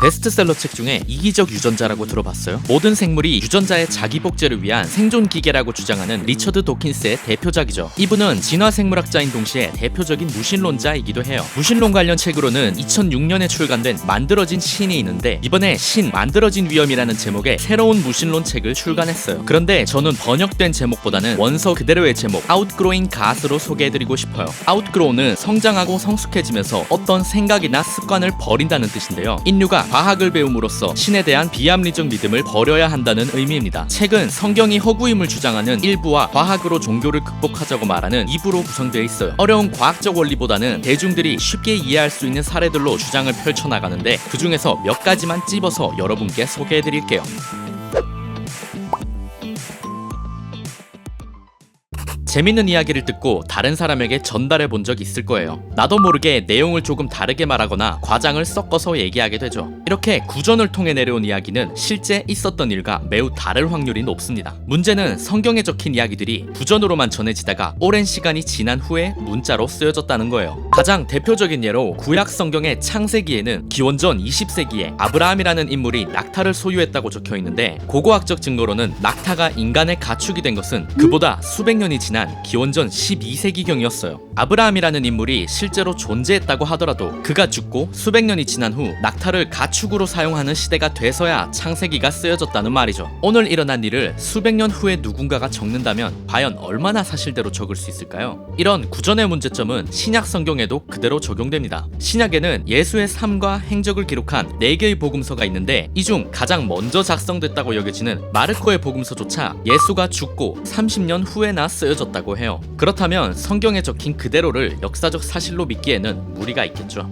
베스트셀러 책 중에 이기적 유전자라고 들어봤어요? 모든 생물이 유전자의 자기 복제를 위한 생존 기계라고 주장하는 리처드 도킨스의 대표작이죠. 이분은 진화생물학자인 동시에 대표적인 무신론자이기도 해요. 무신론 관련 책으로는 2006년에 출간된 만들어진 신이 있는데, 이번에 신 만들어진 위험이라는 제목의 새로운 무신론 책을 출간했어요. 그런데 저는 번역된 제목보다는 원서 그대로의 제목 Outgrowing God으로 소개해드리고 싶어요. Outgrow는 성장하고 성숙해지면서 어떤 생각이나 습관을 버린다는 뜻인데요. 인류가 과학을 배움으로써 신에 대한 비합리적 믿음을 버려야 한다는 의미입니다. 책은 성경이 허구임을 주장하는 일부와 과학으로 종교를 극복하자고 말하는 2부로 구성되어 있어요. 어려운 과학적 원리보다는 대중들이 쉽게 이해할 수 있는 사례들로 주장을 펼쳐나가는데, 그 중에서 몇 가지만 찝어서 여러분께 소개해드릴게요. 재밌는 이야기를 듣고 다른 사람에게 전달해 본 적 있을 거예요. 나도 모르게 내용을 조금 다르게 말하거나 과장을 섞어서 얘기하게 되죠. 이렇게 구전을 통해 내려온 이야기는 실제 있었던 일과 매우 다를 확률이 높습니다. 문제는 성경에 적힌 이야기들이 구전으로만 전해지다가 오랜 시간이 지난 후에 문자로 쓰여졌다는 거예요. 가장 대표적인 예로 구약 성경의 창세기에는 기원전 20세기에 아브라함이라는 인물이 낙타를 소유했다고 적혀 있는데, 고고학적 증거로는 낙타가 인간의 가축이 된 것은 그보다 수백 년이 지난 기원전 12세기경이었어요. 아브라함이라는 인물이 실제로 존재했다고 하더라도 그가 죽고 수백 년이 지난 후 낙타를 가축으로 사용하는 시대가 돼서야 창세기가 쓰여졌다는 말이죠. 오늘 일어난 일을 수백 년 후에 누군가가 적는다면 과연 얼마나 사실대로 적을 수 있을까요? 이런 구전의 문제점은 신약 성경에도 그대로 적용됩니다. 신약에는 예수의 삶과 행적을 기록한 4개의 복음서가 있는데, 이 중 가장 먼저 작성됐다고 여겨지는 마르코의 복음서조차 예수가 죽고 30년 후에나 쓰여졌다고 해요. 그렇다면 성경에 적힌 그대로를 역사적 사실로 믿기에는 무리가 있겠죠.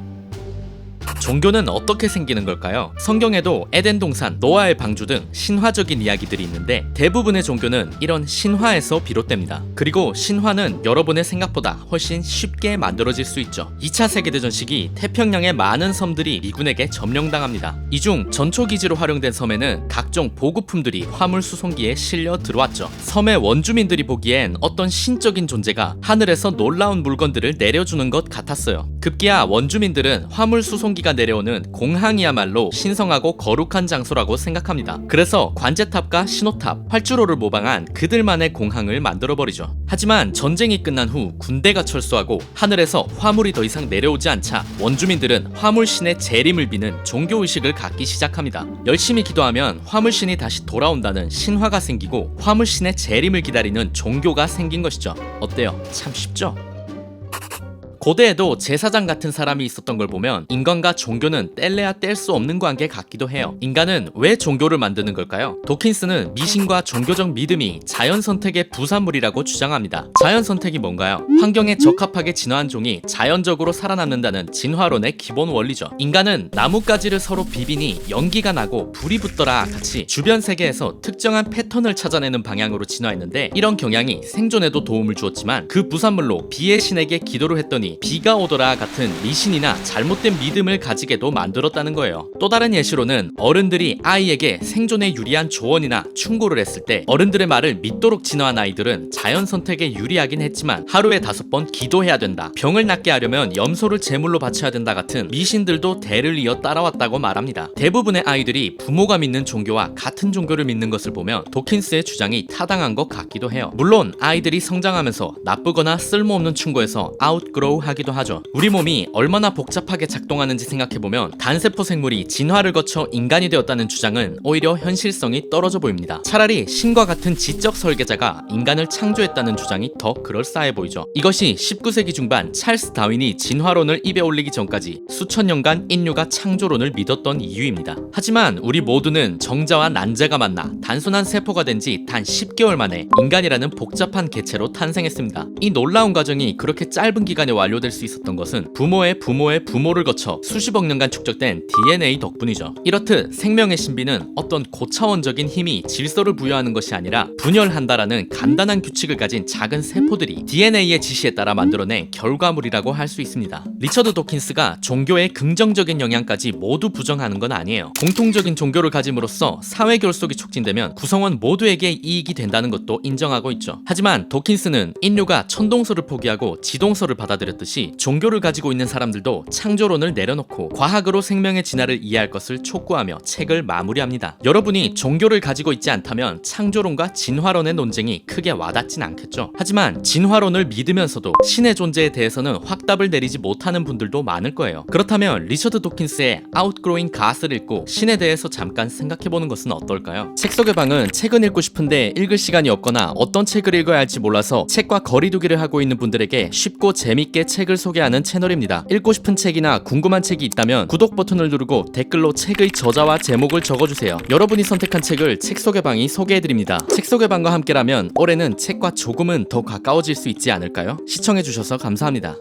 종교는 어떻게 생기는 걸까요? 성경에도 에덴 동산, 노아의 방주 등 신화적인 이야기들이 있는데, 대부분의 종교는 이런 신화에서 비롯됩니다. 그리고 신화는 여러분의 생각보다 훨씬 쉽게 만들어질 수 있죠. 2차 세계대전 시기 태평양의 많은 섬들이 미군에게 점령당합니다. 이 중 전초기지로 활용된 섬에는 각종 보급품들이 화물 수송기에 실려 들어왔죠. 섬의 원주민들이 보기엔 어떤 신적인 존재가 하늘에서 놀라운 물건들을 내려주는 것 같았어요. 급기야 원주민들은 화물 수송기가 내려오는 공항이야말로 신성하고 거룩한 장소라고 생각합니다. 그래서 관제탑과 신호탑, 활주로를 모방한 그들만의 공항을 만들어버리죠. 하지만 전쟁이 끝난 후 군대가 철수하고 하늘에서 화물이 더 이상 내려오지 않자 원주민들은 화물신의 재림을 비는 종교의식을 갖기 시작합니다. 열심히 기도하면 화물신이 다시 돌아온다는 신화가 생기고 화물신의 재림을 기다리는 종교가 생긴 것이죠. 어때요? 참 쉽죠? 고대에도 제사장 같은 사람이 있었던 걸 보면 인간과 종교는 뗄래야 뗄 수 없는 관계 같기도 해요. 인간은 왜 종교를 만드는 걸까요? 도킨스는 미신과 종교적 믿음이 자연 선택의 부산물이라고 주장합니다. 자연 선택이 뭔가요? 환경에 적합하게 진화한 종이 자연적으로 살아남는다는 진화론의 기본 원리죠. 인간은 나뭇가지를 서로 비비니 연기가 나고 불이 붙더라 같이 주변 세계에서 특정한 패턴을 찾아내는 방향으로 진화했는데, 이런 경향이 생존에도 도움을 주었지만 그 부산물로 비의 신에게 기도를 했더니 비가 오더라 같은 미신이나 잘못된 믿음을 가지게도 만들었다는 거예요. 또 다른 예시로는 어른들이 아이에게 생존에 유리한 조언이나 충고를 했을 때 어른들의 말을 믿도록 진화한 아이들은 자연 선택에 유리하긴 했지만 하루에 5번 기도해야 된다, 병을 낫게 하려면 염소를 제물로 바쳐야 된다 같은 미신들도 대를 이어 따라왔다고 말합니다. 대부분의 아이들이 부모가 믿는 종교와 같은 종교를 믿는 것을 보면 도킨스의 주장이 타당한 것 같기도 해요. 물론 아이들이 성장하면서 나쁘거나 쓸모없는 충고에서 outgrow 하기도 하죠. 우리 몸이 얼마나 복잡하게 작동하는지 생각해보면 단세포 생물이 진화를 거쳐 인간이 되었다는 주장은 오히려 현실성이 떨어져 보입니다. 차라리 신과 같은 지적 설계자가 인간을 창조했다는 주장이 더 그럴싸해 보이죠. 이것이 19세기 중반 찰스 다윈이 진화론을 입에 올리기 전까지 수천 년간 인류가 창조론을 믿었던 이유입니다. 하지만 우리 모두는 정자와 난자가 만나 단순한 세포가 된 지 단 10개월 만에 인간이라는 복잡한 개체로 탄생했습니다. 이 놀라운 과정이 그렇게 짧은 기간에 완료될 수 있었던 것은 부모의 부모의 부모를 거쳐 수십억 년간 축적된 DNA 덕분이죠. 이렇듯 생명의 신비는 어떤 고차원적인 힘이 질서를 부여하는 것이 아니라 분열한다라는 간단한 규칙을 가진 작은 세포들이 DNA의 지시에 따라 만들어낸 결과물이라고 할 수 있습니다. 리처드 도킨스가 종교의 긍정적인 영향까지 모두 부정하는 건 아니에요. 공통적인 종교를 가짐으로써 사회 결속이 촉진되면 구성원 모두에게 이익이 된다는 것도 인정하고 있죠. 하지만 도킨스는 인류가 천동설을 포기하고 지동설을 받아들였던 말씀드렸듯이 종교를 가지고 있는 사람들도 창조론을 내려놓고 과학으로 생명의 진화를 이해할 것을 촉구하며 책을 마무리합니다. 여러분이 종교를 가지고 있지 않다면 창조론과 진화론의 논쟁이 크게 와닿진 않겠죠. 하지만 진화론을 믿으면서도 신의 존재에 대해서는 확답을 내리지 못하는 분들도 많을 거예요. 그렇다면 리처드 도킨스의 Outgrowing God을 읽고 신에 대해서 잠깐 생각해보는 것은 어떨까요? 책 속의 방은 책은 읽고 싶은데 읽을 시간이 없거나 어떤 책을 읽어야 할지 몰라서 책과 거리두기를 하고 있는 분들에게 쉽고 재밌게 책을 소개하는 채널입니다. 읽고 싶은 책이나 궁금한 책이 있다면 구독 버튼을 누르고 댓글로 책의 저자와 제목을 적어주세요. 여러분이 선택한 책을 책 속의 방이 소개해드립니다. 책 속의 방과 함께라면 올해는 책과 조금은 더 가까워질 수 있지 않을까요? 시청해주셔서 감사합니다.